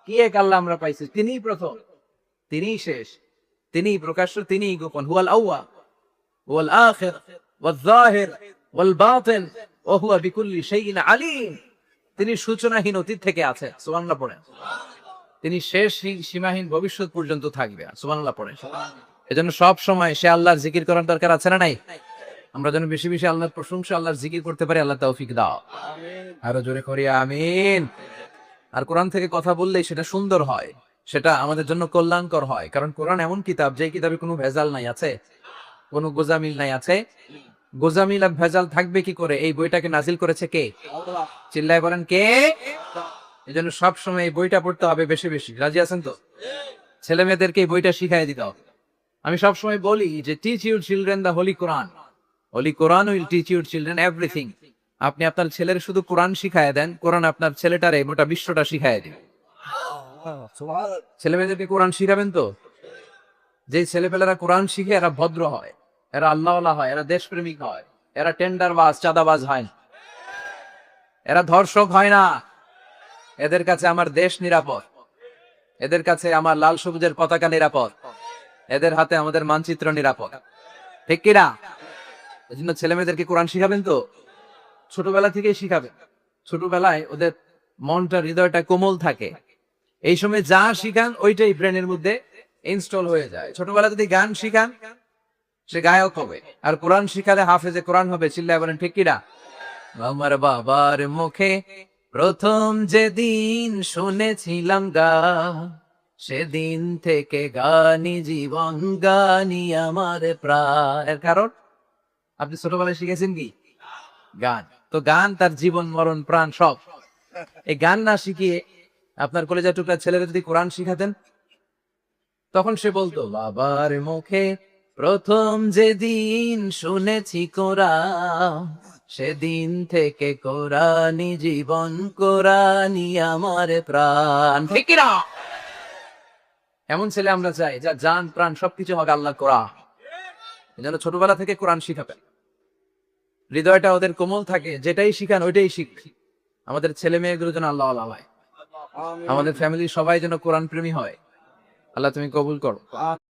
কি এক আল্লাহ আমরা পাইছি, তিনিই প্রথম, তিনিই শেষ, তিনিই প্রকাশ্য, তিনিই গোপন। হুয়াল আউয়াল ওয়াল আখির ওয়াল যাহির ওয়াল বাতিন ওয়া হুয়া বিকুল্লি শাইইন আলীম। তিনি সূচনাহীন অতীত থেকে আছেন, সুবহানাল্লাহ পড়েন। তিনি শেষ সীমাহীন ভবিষ্যৎ পর্যন্ত থাকবে, সুবহানাল্লাহ পড়েন। এজন্য সব সময় সে আল্লাহর জিকির করার দরকার আছে না নাই? আমরা যেন বেশি বেশি আল্লাহর প্রশংসা, আল্লাহর জিকির করতে পারি। আল্লাহ তৌফিক দাও, আরো জোরে করি আমিন। আর কোরআন থেকে কথা বললেই সেটা সুন্দর হয়, সেটা আমাদের জন্য কল্যাণকর হয়। কারণ কোরআন এমন কিতাব, যে কিতাবে কোনো ভেজাল নাই, আছে কোনো গোজামিল নাই, আছে গোজামিল আর ভেজাল থাকবে কি করে? এই বইটাকে নাজিল করেছে কে? চিল্লায় বলেন কে? এই জন্য সবসময় এই বইটা পড়তে হবে বেশি বেশি। রাজি আছেন তো? ছেলে মেয়েদেরকে এই বইটা শিখাই দিতে হবে। আমি সবসময় বলি যে teach your children the holy Quran, holy Quran will teach your children everything. আপনি আপনার ছেলের শুধু কোরআন শিখায় দেন, কোরআন আপনার ছেলেটারে গোটা বিশ্বটা শিখায় দিবে। ছেলে মেয়েদেরকে কোরআন শিখাবেন তো? যে ছেলেপেলেরা কোরআন শিখে এরা ভদ্র হয়, এরা আল্লাহওয়ালা হয়, এরা দেশপ্রেমিক হয়, এরা টেন্ডারবাজ চাঁদাবাজ হয় না, এরা ধর্ষক হয় না। এদের কাছে আমার দেশ নিরাপদ, এদের কাছে আমার লাল সবুজের পতাকা নিরাপদ, এদের হাতে আমাদের মানচিত্র নিরাপদ, ঠিক কিনা? এই জন্য ছেলে মেয়েদেরকে কোরআন শিখাবেন তো? ছোটবেলা থেকেই শিখাবেন। ছোটবেলায় ওদের মনটা, হৃদয়টা কোমল থাকে। এই সময় যা শিখান ওইটাই ব্রেনের মধ্যে ইনস্টল হয়ে যায়। ছোটবেলা যদি গান শিখান, সে গায়ক হবে। আর কোরআন শিখালে হাফেজে কোরআন হবে। চিল্লায় বলেন ঠিক কিনা? আমার বাবার মুখে প্রথম যেদিন শুনেছিলাম গান, সেদিন থেকে গানি জীবন, গানি আমার প্রাণ। এর কারণ আপনি ছোটবেলায় শিখেছেন কি? গান। তো গান তার জীবন মরণ প্রাণ সব। এই গান না শিখিয়ে আপনার কলেজের টুকরা ছেলেরা যদি কোরআন শিখাতেন, তখন সে বলতো বাবার মুখে প্রথম যেদিন শুনেছি কোরআন, সেদিন থেকে কোরআনি জীবন, কোরআনি আমার প্রাণ। ঠিক কি না? এমন ছেলে আমরা চাই যা জান প্রাণ সবকিছু হবে আল্লাহ কোরআন। যেন ছোটবেলা থেকে কোরআন শিখাবেন, হৃদয়টা ওদের কোমল থাকে, যেটাই শিখান ওইটাই শিখবে। আমাদের ছেলে মেয়েগুলো যেন আল্লাহ আল্লাহ হয়, আমাদের ফ্যামিলির সবাই যেন কোরআন প্রেমী হয়। আল্লাহ তুমি কবুল করো।